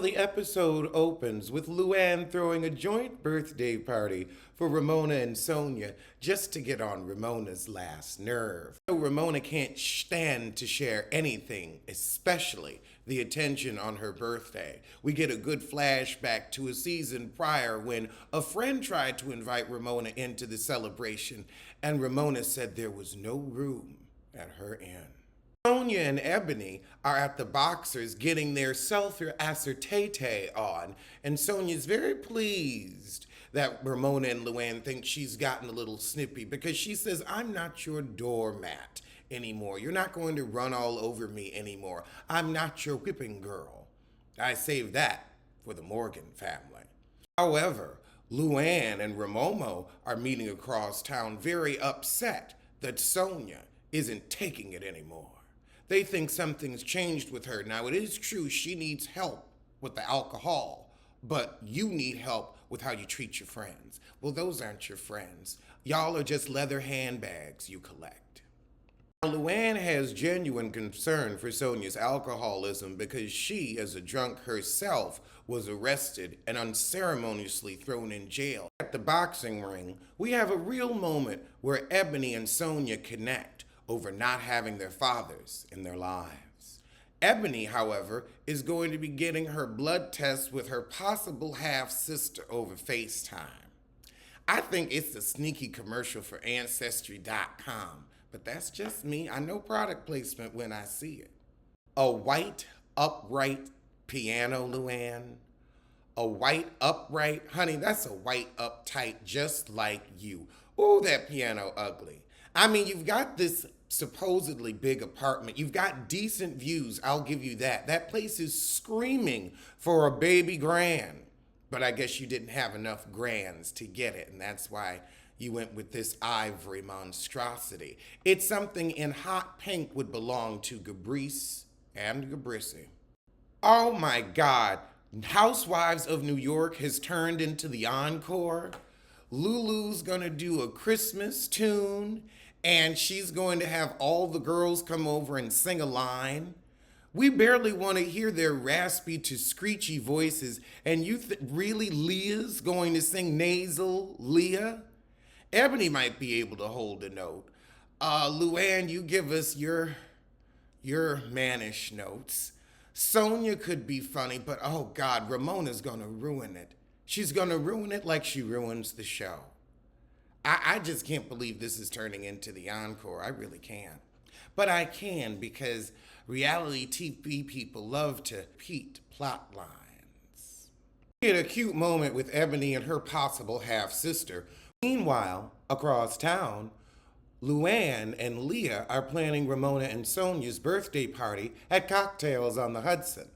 The episode opens with Luann throwing a joint birthday party for Ramona and Sonia just to get on Ramona's last nerve. So Ramona can't stand to share anything, especially the attention on her birthday. We get a good flashback to a season prior when a friend tried to invite Ramona into the celebration, and Ramona said there was no room at her end. Sonia and Ebony are at the boxers getting their self-assertate on, and Sonia's very pleased that Ramona and Luann think she's gotten a little snippy because she says, I'm not your doormat anymore. You're not going to run all over me anymore. I'm not your whipping girl. I saved that for the Morgan family. However, Luann and Ramomo are meeting across town very upset that Sonia isn't taking it anymore. They think something's changed with her. Now, it is true she needs help with the alcohol, but you need help with how you treat your friends. Well, those aren't your friends. Y'all are just leather handbags you collect. Now, Luann has genuine concern for Sonia's alcoholism because she, as a drunk herself, was arrested and unceremoniously thrown in jail. At the boxing ring, we have a real moment where Ebony and Sonia connect over not having their fathers in their lives. Ebony, however, is going to be getting her blood test with her possible half-sister over FaceTime. I think it's a sneaky commercial for Ancestry.com, but that's just me. I know product placement when I see it. A white, upright piano, Luann. A white, upright? Honey, that's a white, uptight, just like you. Ooh, that piano ugly. I mean, you've got this supposedly big apartment. You've got decent views, I'll give you that. That place is screaming for a baby grand. But I guess you didn't have enough grands to get it, and that's why you went with this ivory monstrosity. It's something in hot pink would belong to Gabrice and Gabrissy. Oh my God, Housewives of New York has turned into the encore. Lulu's gonna do a Christmas tune, and she's going to have all the girls come over and sing a line. We barely want to hear their raspy to screechy voices, and you really Leah's going to sing nasal Leah? Ebony might be able to hold a note. Luann, you give us your mannish notes. Sonia could be funny, but oh God, Ramona's gonna ruin it. She's gonna ruin it like she ruins the show. I just can't believe this is turning into the encore. I really can't. But I can because reality TV people love to repeat plot lines. We had a cute moment with Ebony and her possible half-sister. Meanwhile, across town, Luann and Leah are planning Ramona and Sonia's birthday party at Cocktails on the Hudson.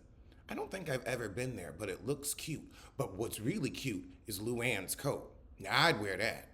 I don't think I've ever been there, but it looks cute. But what's really cute is Luann's coat. Now, I'd wear that.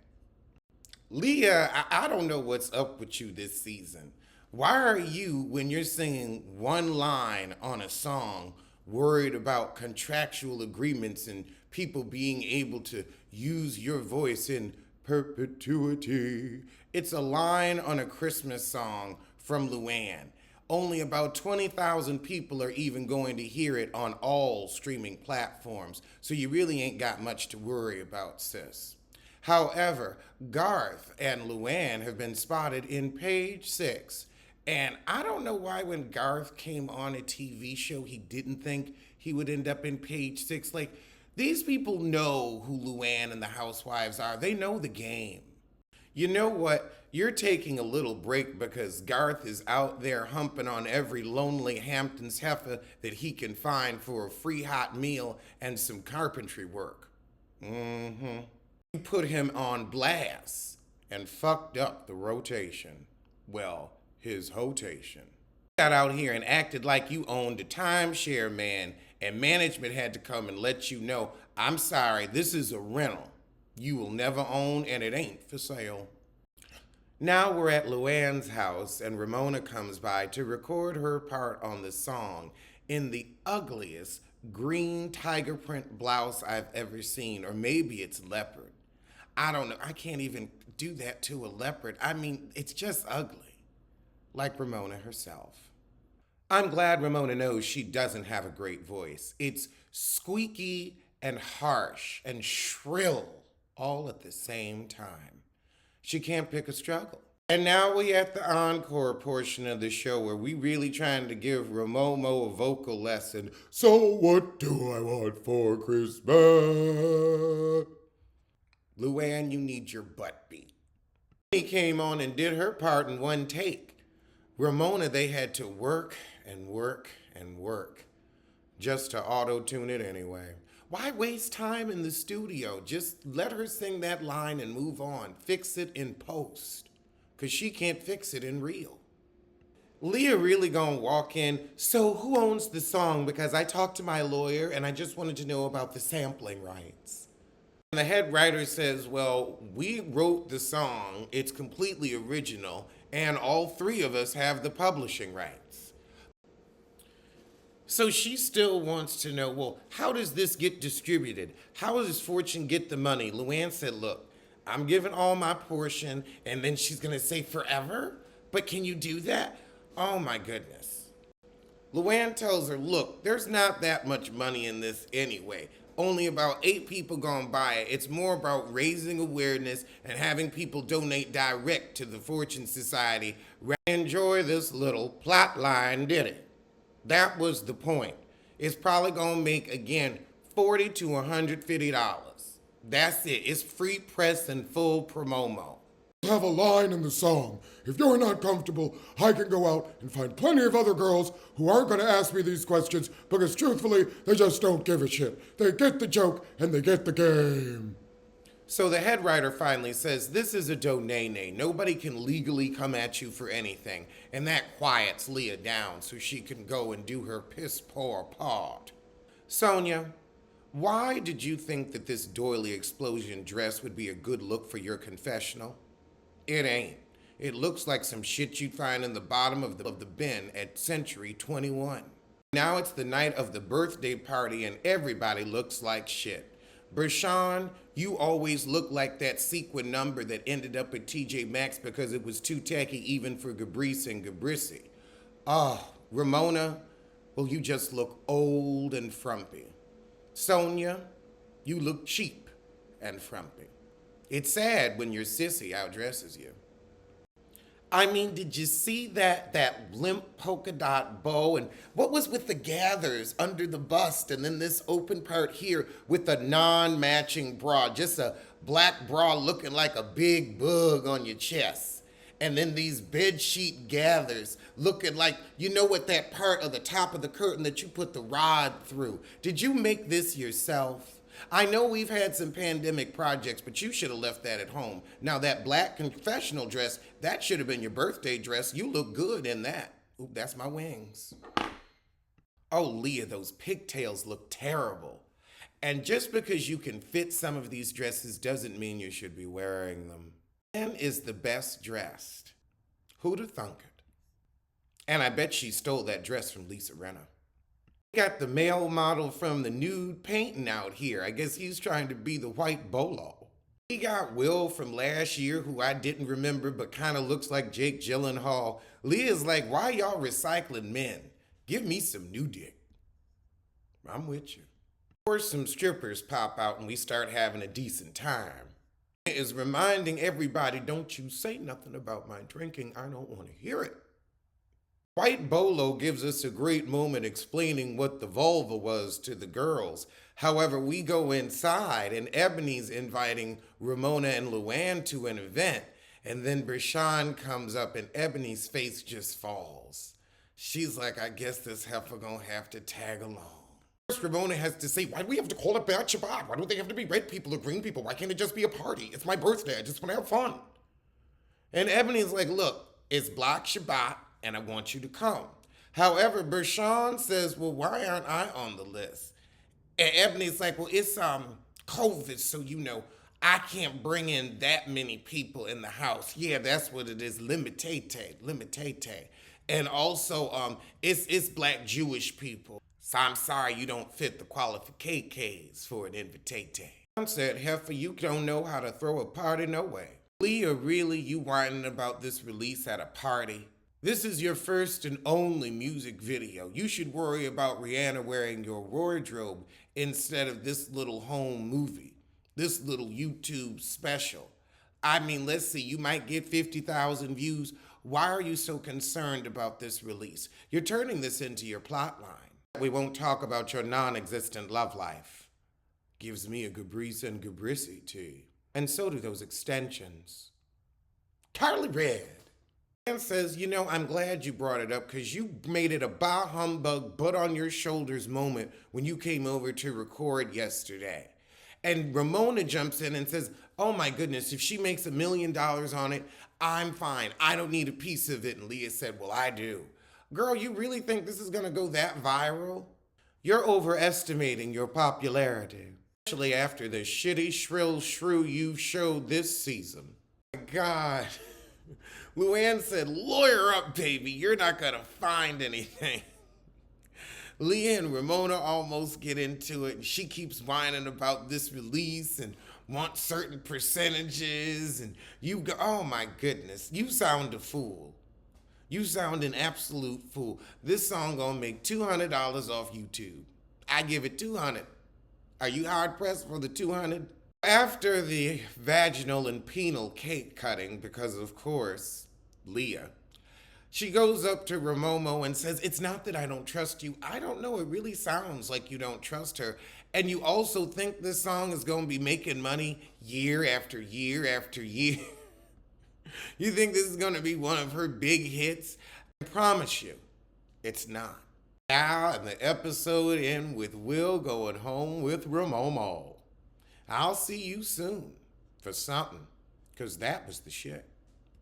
Leah, I don't know what's up with you this season. Why are you, when you're singing one line on a song, worried about contractual agreements and people being able to use your voice in perpetuity? It's a line on a Christmas song from Luann. Only about 20,000 people are even going to hear it on all streaming platforms, so you really ain't got much to worry about, sis. However, Garth and Luann have been spotted in Page 6. And I don't know why when Garth came on a TV show, he didn't think he would end up in Page 6. Like, these people know who Luann and the Housewives are. They know the game. You know what? You're taking a little break because Garth is out there humping on every lonely Hamptons heifer that he can find for a free hot meal and some carpentry work. You put him on blast and fucked up the rotation. Well, his hotation. Got out here and acted like you owned a timeshare, man, and management had to come and let you know, I'm sorry, this is a rental. You will never own, and it ain't for sale. Now we're at Luann's house, and Ramona comes by to record her part on the song in the ugliest green tiger print blouse I've ever seen, or maybe it's leopard. I don't know. I can't even do that to a leopard. I mean, it's just ugly. Like Ramona herself. I'm glad Ramona knows she doesn't have a great voice. It's squeaky and harsh and shrill all at the same time. She can't pick a struggle. And now we at the encore portion of the show where we really trying to give Ramomo a vocal lesson. So what do I want for Christmas? Luann, you need your butt beat. He came on and did her part in one take. Ramona, they had to work and work and work just to auto-tune it anyway. Why waste time in the studio? Just let her sing that line and move on. Fix it in post, because she can't fix it in real. Leah really gonna walk in, so who owns the song? Because I talked to my lawyer and I just wanted to know about the sampling rights. And the head writer says, well, we wrote the song, it's completely original, and all three of us have the publishing rights. So she still wants to know, well, how does this get distributed? How does Fortune get the money? Luann said, look, I'm giving all my portion, and then she's gonna say forever? But can you do that? Oh my goodness. Luann tells her, look, there's not that much money in this anyway. Only about 8 people gonna buy it. It's more about raising awareness and having people donate direct to the Fortune Society. Enjoy this little plot line, did it? That was the point. It's probably gonna make, again, $40 to $150. That's it. It's free press and full promo. Have a line in the song. If you're not comfortable, I can go out and find plenty of other girls who aren't going to ask me these questions because truthfully, they just don't give a shit. They get the joke and they get the game. So the head writer finally says, this is a do-nay-nay. Nobody can legally come at you for anything. And that quiets Leah down so she can go and do her piss-poor part. Sonia, why did you think that this doily explosion dress would be a good look for your confessional? It ain't. It looks like some shit you'd find in the bottom of the bin at Century 21. Now it's the night of the birthday party and everybody looks like shit. Bershawn, you always look like that sequin number that ended up at TJ Maxx because it was too tacky even for Gabrice and Gabrisi. Ramona, well, you just look old and frumpy. Sonia, you look cheap and frumpy. It's sad when your sissy outdresses you. I mean, did you see that limp polka dot bow? And what was with the gathers under the bust and then this open part here with a non-matching bra, just a black bra looking like a big bug on your chest. And then these bed sheet gathers looking like, you know what, that part of the top of the curtain that you put the rod through. Did you make this yourself? I know we've had some pandemic projects, but you should have left that at home. Now that black confessional dress, that should have been your birthday dress. You look good in that. Ooh, that's my wings. Oh, Leah, those pigtails look terrible. And just because you can fit some of these dresses doesn't mean you should be wearing them. Anne is the best dressed. Who'd have thunk it? And I bet she stole that dress from Lisa Rinna. Got the male model from the nude painting out here. I guess he's trying to be the white bolo. We got Will from last year, who I didn't remember, but kind of looks like Jake Gyllenhaal. Leah's like, why y'all recycling men? Give me some new dick. I'm with you. Of course, some strippers pop out and we start having a decent time. Is reminding everybody, don't you say nothing about my drinking. I don't want to hear it. White Bolo gives us a great moment explaining what the vulva was to the girls. However, we go inside and Ebony's inviting Ramona and Luann to an event. And then Bershawn comes up and Ebony's face just falls. She's like, I guess this heifer gonna have to tag along. First, Ramona has to say, why do we have to call it Bad Shabbat? Why don't they have to be red people or green people? Why can't it just be a party? It's my birthday. I just want to have fun. And Ebony's like, look, it's Black Shabbat. And I want you to come. However, Bershawn says, well, why aren't I on the list? And Ebony's like, well, it's COVID, so I can't bring in that many people in the house. Yeah, that's what it is, limitate. And also, it's Black Jewish people. So I'm sorry you don't fit the qualifications for an invitate. I said, heifer, you don't know how to throw a party, no way. Leah, really, you whining about this release at a party? This is your first and only music video. You should worry about Rihanna wearing your wardrobe instead of this little home movie, this little YouTube special. I mean, let's see, you might get 50,000 views. Why are you so concerned about this release? You're turning this into your plot line. We won't talk about your non-existent love life. Gives me a Gabrice and Gabrissy tea. And so do those extensions. Carly Red. And says, you know, I'm glad you brought it up because you made it a bah humbug, butt on your shoulders moment when you came over to record yesterday. And Ramona jumps in and says, oh my goodness, if she makes $1 million on it, I'm fine. I don't need a piece of it. And Leah said, well, I do. Girl, you really think this is going to go that viral? You're overestimating your popularity, especially after the shitty, shrill shrew you showed this season. Oh my God. Luann said, lawyer up, baby. You're not going to find anything. Leah and Ramona almost get into it, and she keeps whining about this release and wants certain percentages. And you go, oh my goodness, you sound a fool. You sound an absolute fool. This song gonna make $200 off YouTube. I give it 200. Are you hard pressed for the 200? After the vaginal and penal cake cutting, because of course, Leah, she goes up to Ramona and says, it's not that I don't trust you. I don't know. It really sounds like you don't trust her. And you also think this song is going to be making money year after year after year. You think this is going to be one of her big hits? I promise you, it's not. Now, and the episode ends with Will going home with Ramona. I'll see you soon for something, because that was the shit.